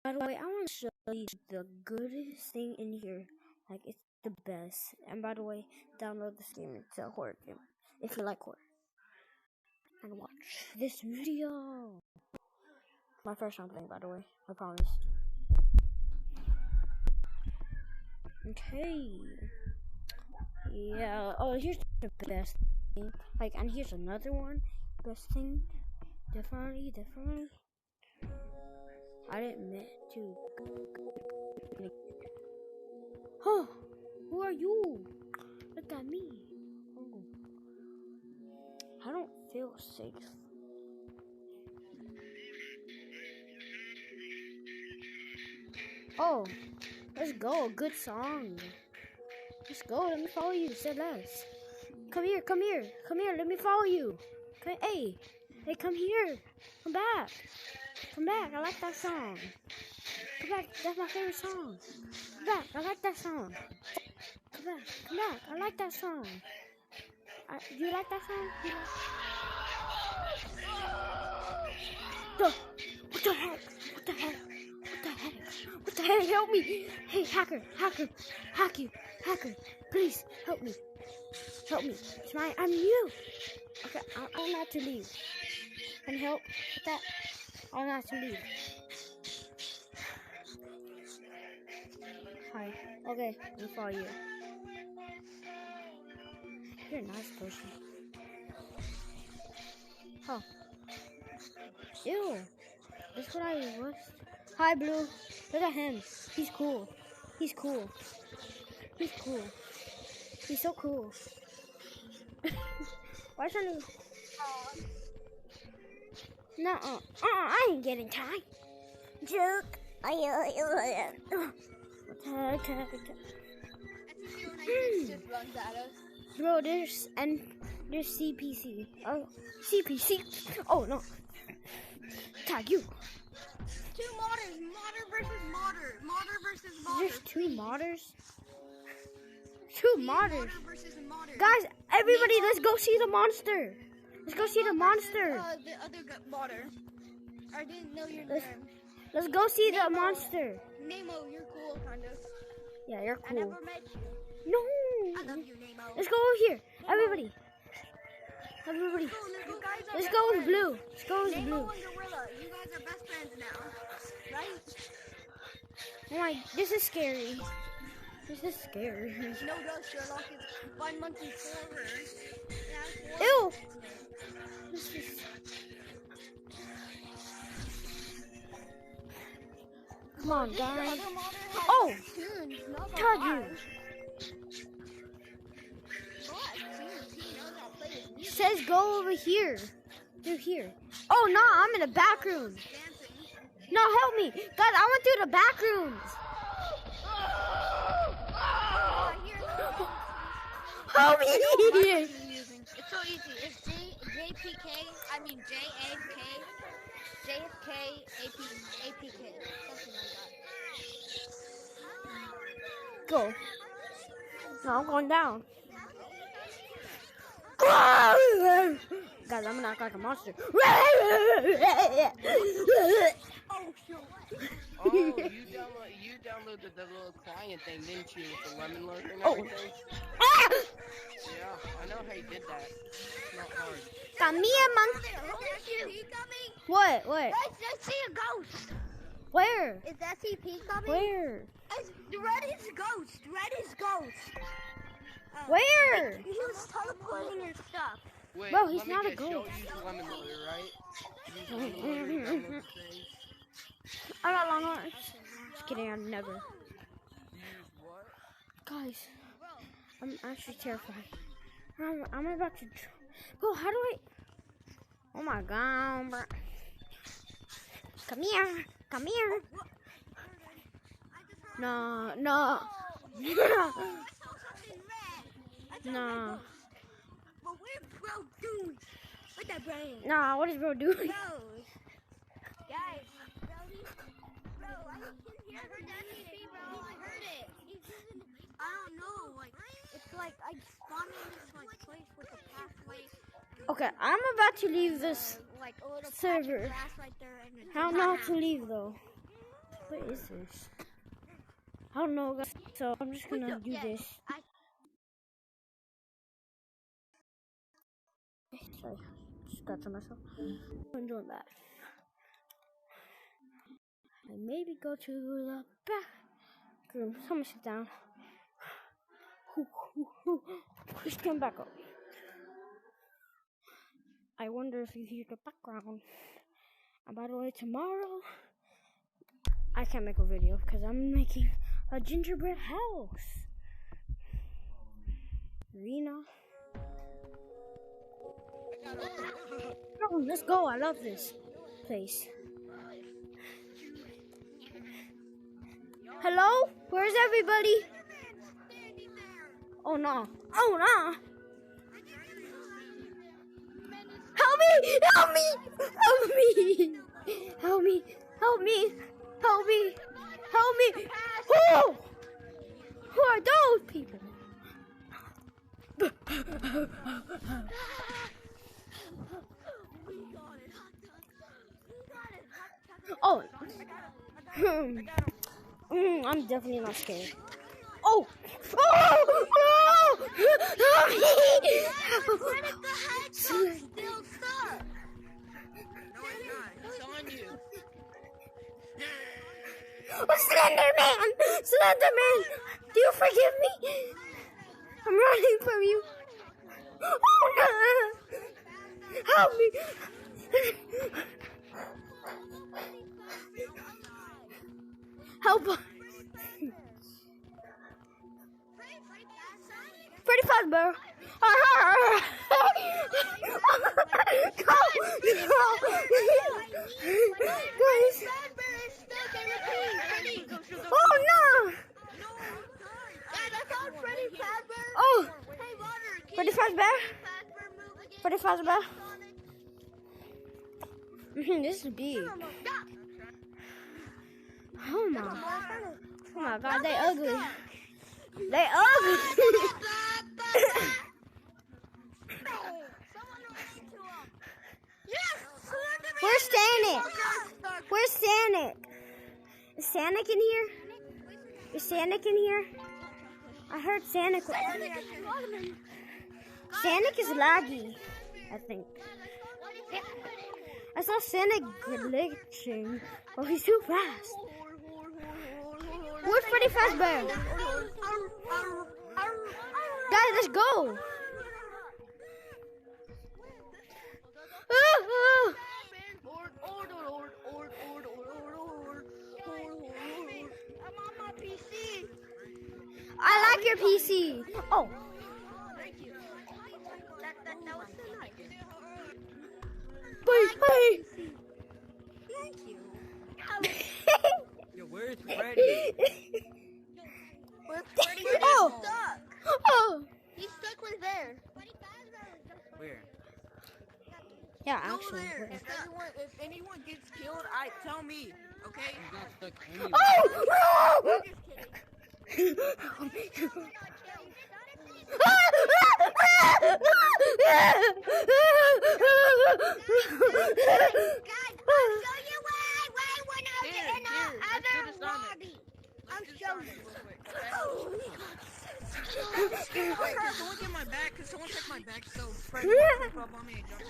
By the way, I want to show you the goodest thing in here. Like, it's the best. And by the way, download this game. It's a horror game. If you like horror. And watch this video. My first time playing, by the way. I promise. Okay. Yeah. Oh, here's the best thing. Like, and here's another one. Best thing. Definitely. I didn't mean to. Oh, who are you? Look at me. Oh. I don't feel safe. Oh, let's go. Good song. Let's go. Let me follow you. Say less. Come here. Let me follow you. Hey, come here. Come back. I like that song. Come back. That's my favorite song. Come back. I like that song. Come back. I like that song. You like that song? What the heck? Help me. Hey, hacker. Please, help me. I'm you. Okay, I'll not to leave. Can you help with that? I'll not to leave. Hi. Okay, I'll follow you. You're a nice person. Oh. Ew. That's what I was. Hi, Blue. Look at him. He's cool. He's so cool. Why should I? No. I ain't getting tied. Joke. Just runs at us. Bro, there's CPC. Oh, CPC. Oh no. Tag you. Two modders. Modder versus modder. There's two modders. Modder versus modder. Guys, everybody, let's go see the monster. The other modder. I didn't know your name. Let's go see the monster. Nemo, you're cool, kind of. Yeah, you're cool. I never met you. No. I love you, Nemo. Let's go over here. Everybody. Let's go with Blue. Nemo and Gorilla, you guys are best friends now, right? Oh my, this is scary. No, Sherlock is Fun Monkey Forward. Ew. Come on, guys. Oh, tag you. Says go over here. Through here. Oh no, I'm in the back room. No, help me, guys. I went through the back rooms. Help me. It's so easy. It's JFK, APK, something like that. Go. No, I'm going down. Guys, I'm gonna act like a monster. Oh, you downloaded the little client thing, didn't you, with the lemon lurker and everything? Yeah, I know how you did that. It's not hard. Come here, monkey. What? I see a ghost. Where? Is SCP coming? Where? Red is ghost. Where? He was teleporting your stuff. Wait, Bro, he's not a Show ghost. you the lemon lurker, right? Use the lemon lurker, download the thing. I got long arms. Just kidding, I'm never. Use what? Guys, I'm actually terrified. I'm about to. Bro, how do I? Oh my god, bro. Come here. No. No. But what is bro doing? With that brain? Nah, what is bro doing? Guys, bro, I heard that TV, bro. I heard it. I don't know, it's like I spawned in this place with a pathway. Okay, I'm about to leave this Like a little server. grass right there. I don't know how to leave though. What is this? I don't know, guys. So I'm just gonna do this. Sorry, just got to myself. I'm doing that. I maybe go to the back room. Someone sit down. Just come back up. I wonder if you hear the background. And by the way, tomorrow I can't make a video because I'm making a gingerbread house. Rena. Oh, let's go. I love this place. Hello? Where's everybody? Oh no. Oh no. Help me! Help me! Help me! Help me! Help me! Help me! Help me! Who? Who are those people? Oh. I'm definitely not scared. Oh! Oh! Oh! Help me! Still stuck. It's on you. Slenderman! Slenderman! Do you forgive me? I'm running from you. Oh no! Help me! Help! Pretty fast, bro. Guys. Oh no! Oh! Pretty fast, bear. Pretty fast, bear. This is big. Oh my god, they ugly. They ugly. Where's Sonic? Where's Sonic? Is Sonic in here? Is Sonic in here? I heard Sonic. Sonic is laggy, I think. I saw Sonic glitching. Oh, he's too fast. Where's Pretty Fast Bear? Guys, let's go. I like your PC. Oh. Bye. Thank you. Yo, where's Freddy? Where's Freddy? Oh. He's stuck. Oh. He's stuck right there. Where? Yeah, Go actually. there. If anyone gets killed, tell me, okay? You got stuck anywhere. Oh! Someone get my bag, cause someone took my bag, so Freddy won't creep up on me and jump.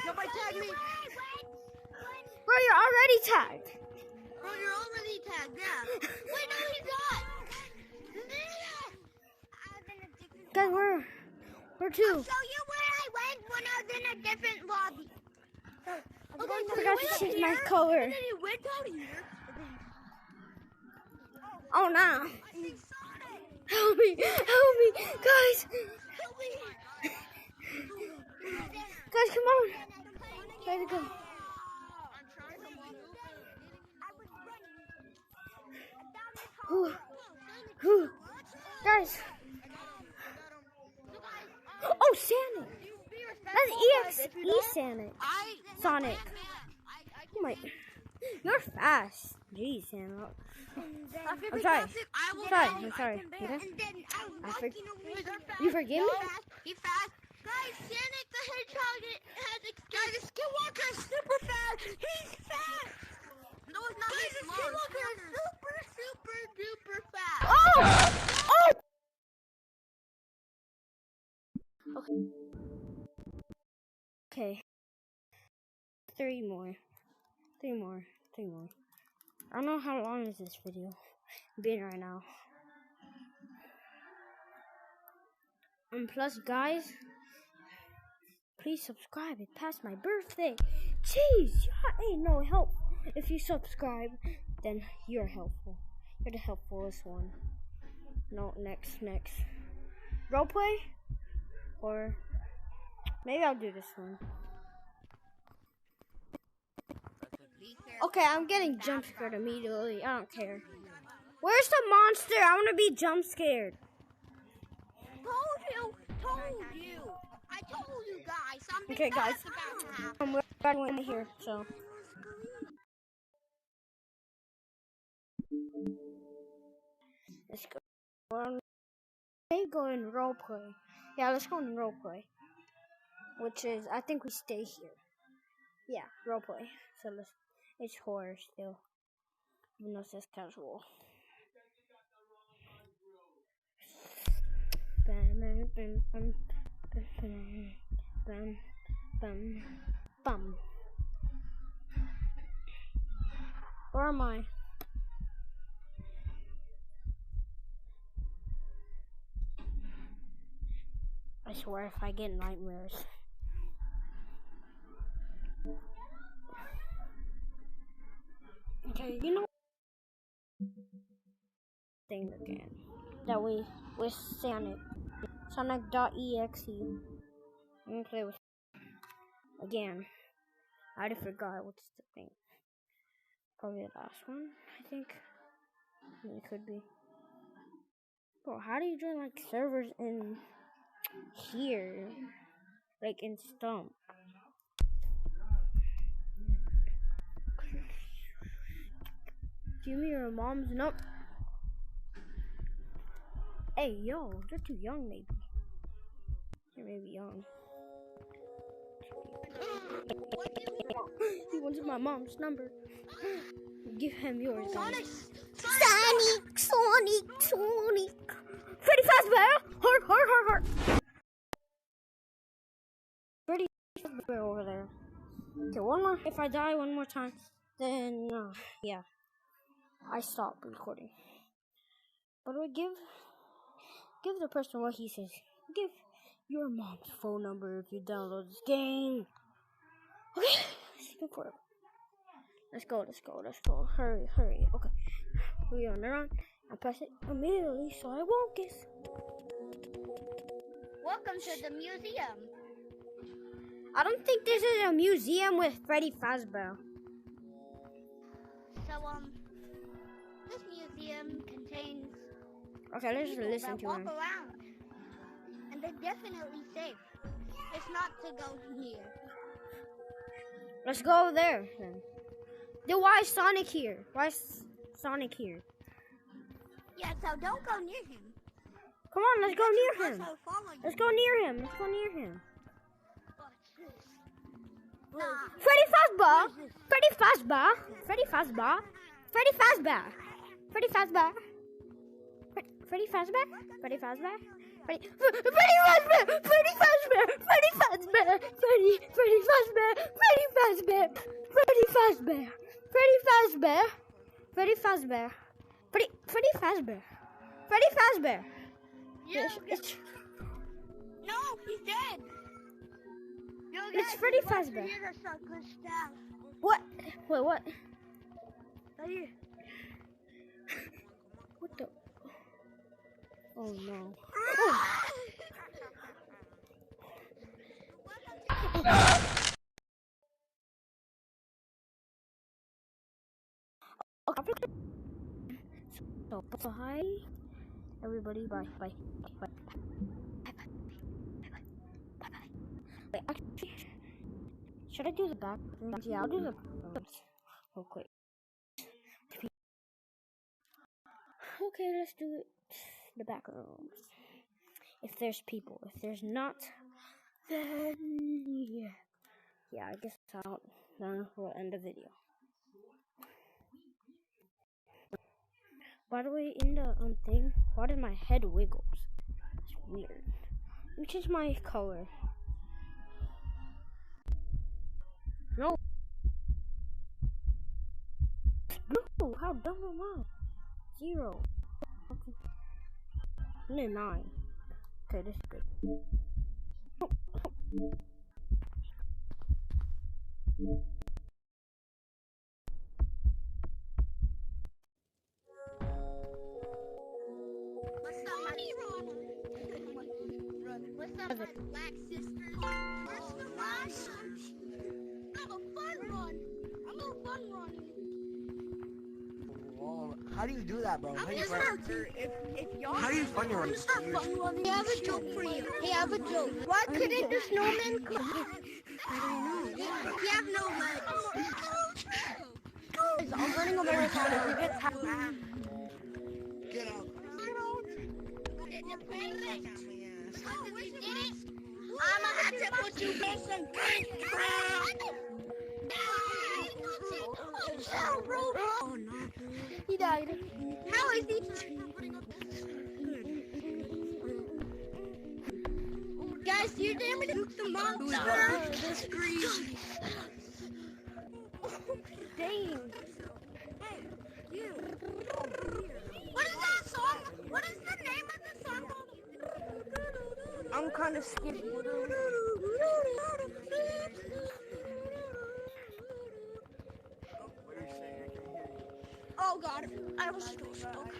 Nobody tag me. Bro, you're already tagged. Bro, you're already tagged, yeah. Wait, no, he's not. Guys, where to? I'll show you where I went when I was in a different lobby. I forgot to change my color. And then he went out here. Oh no. I see Sonic. Help me, guys. Help me. Guys, come on. Ready to go. Whew. Guys. Oh, Sonic. That's EXE Sonic. Oh my. You're fast. Jeez, Sonic. I'm sorry. I'm sorry. You know? And then I was walking over here. You forgive me? He's fast. Guys, Sonic the Hedgehog has guys, Skywalker is super fast. He's fast. Oh! Okay. Okay. Three more. I don't know how long is this video being right now. And plus, guys, please subscribe. It's past my birthday. Jeez, y'all ain't no help. If you subscribe, then you're helpful. You're the helpfulest one. No, next. Roleplay? Or maybe I'll do this one. Okay, I'm getting jump scared immediately. I don't care. Where's the monster? I want to be jump scared. Told you. I told you guys. Something Okay, guys. bad's about to happen. I'm going here, so. Let's go. Maybe go in roleplay. Yeah, let's go in roleplay. Which is, I think we stay here. Yeah, roleplay. So it's horror still. Even though it says casual. Bum. Where am I? I swear if I get nightmares. Okay, you know thing again. That we with Sonic. Sonic.exe. I'm gonna play with again. I already forgot what's the thing. Probably the last one, I think. It could be. Bro, how do you join like servers in here? Like in Stump. Give me your mom's number. Hey, yo, you're too young, maybe. You're maybe young. He wants my mom's number. Give him yours. Sonic. Freddy Fazbear! Heart. Freddy Fazbear over there. Okay, one more. If I die one more time, then yeah, I stop recording. But we give the person what he says. Give your mom's phone number if you download this game. Okay, let's go. Hurry. Okay, we on around. I press it immediately so I won't guess. Welcome to the museum. I don't think this is a museum with Freddy Fazbear. So this museum contains Okay, let's people listen that to walk him. around, and they're definitely safe. It's not to go near. Let's go there then. Then why is Sonic here? Yeah, so don't go near him. Come on, let's go near him. Also follow you. Let's go near him. Nah. Freddy Fazbear. Freddy Fazbear. Yeah, no, he's dead. It's Freddy Fazbear. What? Wait, what? Right here. What the? Oh no. So bye, everybody. Bye. Wait, actually, should I do the back rooms? Yeah, I'll do the rooms real quick. Okay, let's do it. The back rooms. If there's people. If there's not, then yeah, I guess then we'll end the video. By the way, in the thing, why did my head wiggles? It's weird. Let me change my color. No. Blue. How dumb am I? 0. I'm in 9. Okay, this is good. What's up, my black sisters? Where's the run? I'm a fun run. I'm a fun run. Whoa, how do you do that, bro? How do you How How do you fun your run? Hey, I have a joke for you. Hey, I have a joke. Why couldn't the snowman come? I don't know. He have no legs. I'm running a marathon. Get out. I'ma have to put you in some Oh no. He died. How is he? Guys, you dare me to nuke the monster? The screen. Dang. Hey, you. What is that song? What is the name of the song? I'm kind of scared. Oh god, I was still stuck.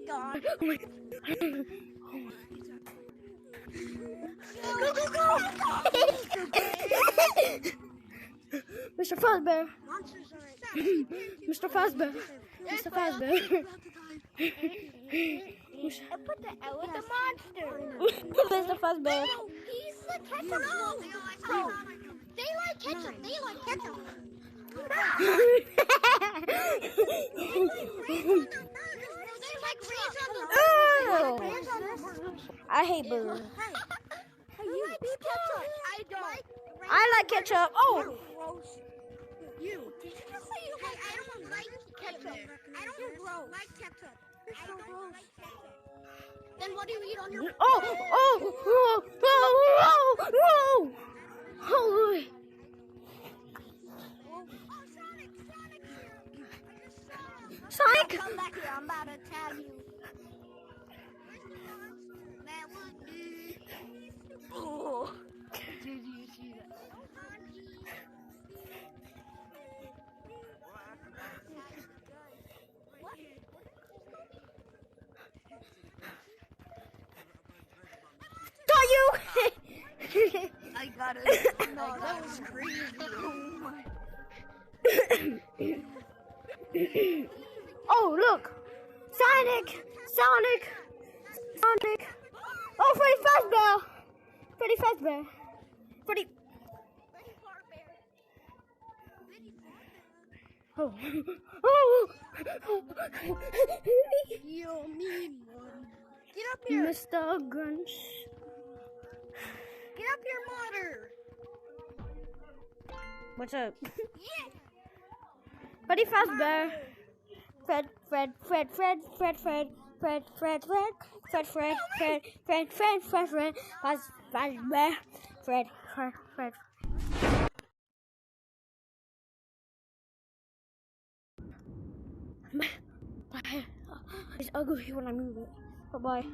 God. Go. Mr. Fazbear. Monsters are Mr. Fazbear. Mr. Fazbear. I put the L with the monster. Mr. Fazbear. No, he's the ketchup. No. They like ketchup. They like ketchup. They like ranch on the I hate burgers. Hey, you like ketchup. I don't. I like ketchup. Oh. Gross. You. Did you just say you like? I don't like ketchup. I don't like ketchup. I don't like ketchup. Then what do you eat on your? Oh. Sonic. Come back here. I'm about to tag you. Oh. Did you see that? Got you. I got it. No, that was crazy. Oh, look. Sonic. Oh, Freddy Fazbear. Freddy. Oh. You mean one. Get up here. Mr. Grunch. Get up here, Mother. What's up? Yeah. Freddy Fazbear. Fred. Fazbear. Fred. My hair is ugly when I move it. Bye-bye.